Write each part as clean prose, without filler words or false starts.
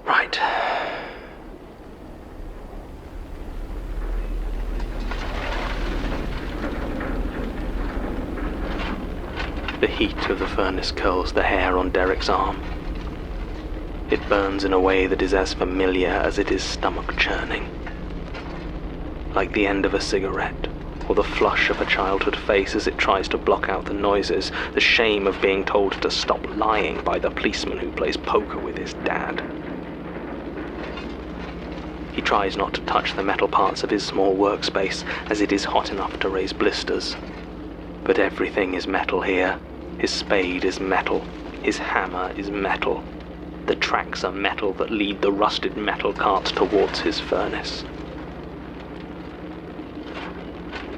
Right. The heat of the furnace curls the hair on Derek's arm. It burns in a way that is as familiar as it is stomach-churning. Like the end of a cigarette, or the flush of a childhood face as it tries to block out the noises, the shame of being told to stop lying by the policeman who plays poker with his dad. He tries not to touch the metal parts of his small workspace, as it is hot enough to raise blisters. But everything is metal here. His spade is metal. His hammer is metal. The tracks are metal that lead the rusted metal cart towards his furnace.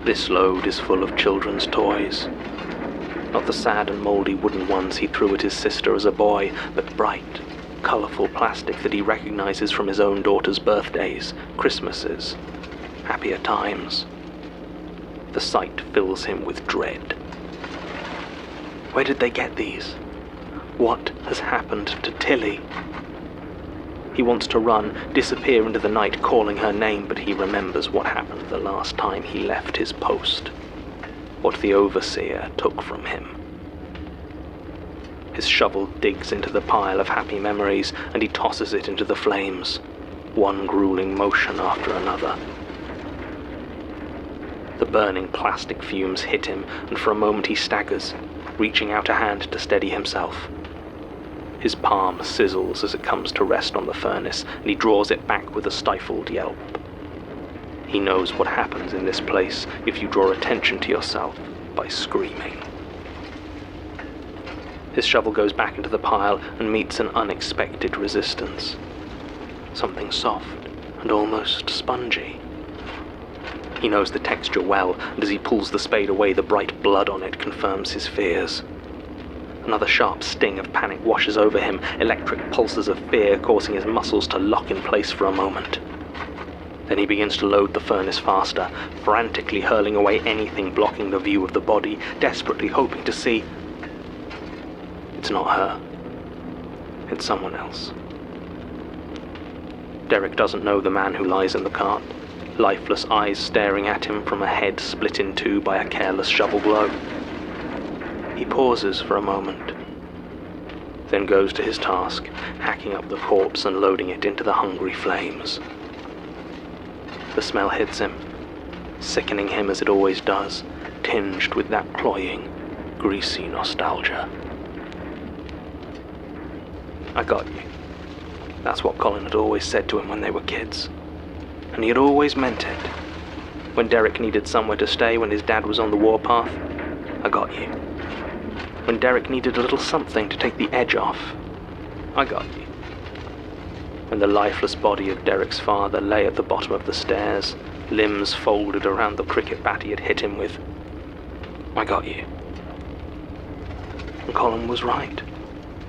This load is full of children's toys. Not the sad and mouldy wooden ones he threw at his sister as a boy, but bright, colourful plastic that he recognises from his own daughter's birthdays, Christmases, happier times. The sight fills him with dread. Where did they get these? What has happened to Tilly? He wants to run, disappear into the night, calling her name, but he remembers what happened the last time he left his post. What the overseer took from him. His shovel digs into the pile of happy memories, and he tosses it into the flames, one grueling motion after another. The burning plastic fumes hit him, and for a moment he staggers, reaching out a hand to steady himself. His palm sizzles as it comes to rest on the furnace, and he draws it back with a stifled yelp. He knows what happens in this place if you draw attention to yourself by screaming. His shovel goes back into the pile and meets an unexpected resistance. Something soft and almost spongy. He knows the texture well, and as he pulls the spade away, the bright blood on it confirms his fears. Another sharp sting of panic washes over him, electric pulses of fear causing his muscles to lock in place for a moment. Then he begins to load the furnace faster, frantically hurling away anything blocking the view of the body, desperately hoping to see... It's not her. It's someone else. Derek doesn't know the man who lies in the cart, lifeless eyes staring at him from a head split in two by a careless shovel blow. He pauses for a moment, then goes to his task, hacking up the corpse and loading it into the hungry flames. The smell hits him, sickening him as it always does, tinged with that cloying, greasy nostalgia. I got you. That's what Colin had always said to him when they were kids. And he had always meant it. When Derek needed somewhere to stay when his dad was on the warpath, I got you. When Derek needed a little something to take the edge off, I got you. When the lifeless body of Derek's father lay at the bottom of the stairs, limbs folded around the cricket bat he had hit him with, I got you. And Colin was right.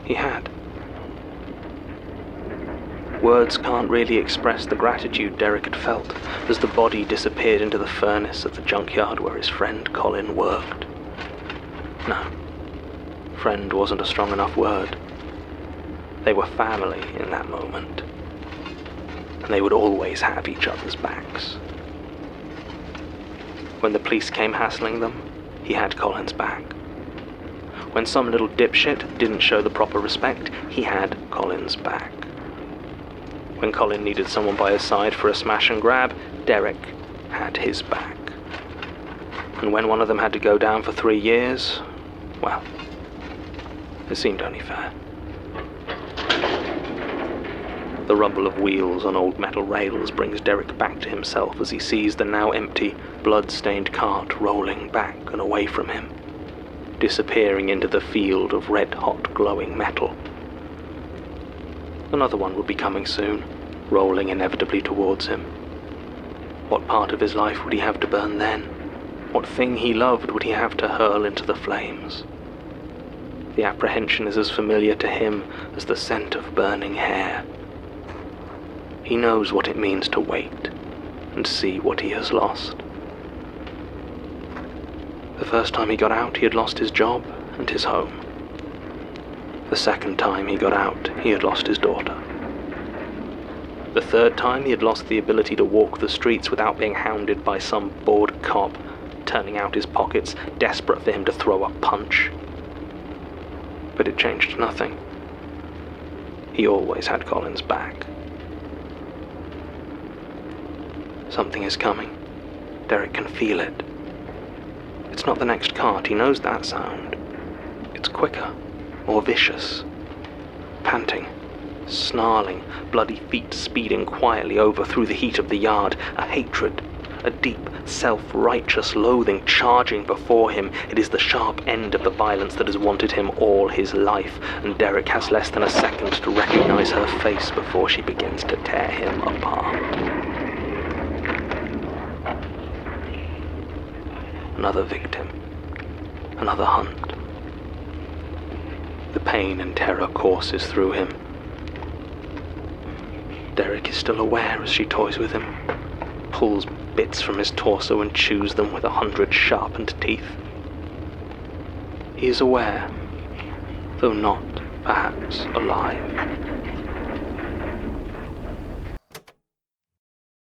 He had. Words can't really express the gratitude Derek had felt as the body disappeared into the furnace at the junkyard where his friend Colin worked. No, friend wasn't a strong enough word. They were family in that moment, and they would always have each other's backs. When the police came hassling them, he had Colin's back. When some little dipshit didn't show the proper respect, he had Colin's back. When Colin needed someone by his side for a smash and grab, Derek had his back. And when one of them had to go down for 3 years, well, it seemed only fair. The rumble of wheels on old metal rails brings Derek back to himself as he sees the now empty, blood-stained cart rolling back and away from him, disappearing into the field of red-hot glowing metal. Another one would be coming soon, rolling inevitably towards him. What part of his life would he have to burn then? What thing he loved would he have to hurl into the flames? The apprehension is as familiar to him as the scent of burning hair. He knows what it means to wait and see what he has lost. The first time he got out, he had lost his job and his home. The second time he got out, he had lost his daughter. The third time, he had lost the ability to walk the streets without being hounded by some bored cop, turning out his pockets, desperate for him to throw a punch. But it changed nothing. He always had Colin's back. Something is coming. Derek can feel it. It's not the next cart, he knows that sound. It's quicker, more vicious. Panting, snarling, bloody feet speeding quietly over through the heat of the yard, a hatred, a deep, self-righteous loathing charging before him. It is the sharp end of the violence that has wanted him all his life, and Derek has less than a second to recognize her face before she begins to tear him apart. Another victim, another hunt. The pain and terror courses through him. Derek is still aware as she toys with him, pulls bits from his torso and chews them with 100 sharpened teeth. He is aware, though not, perhaps, alive.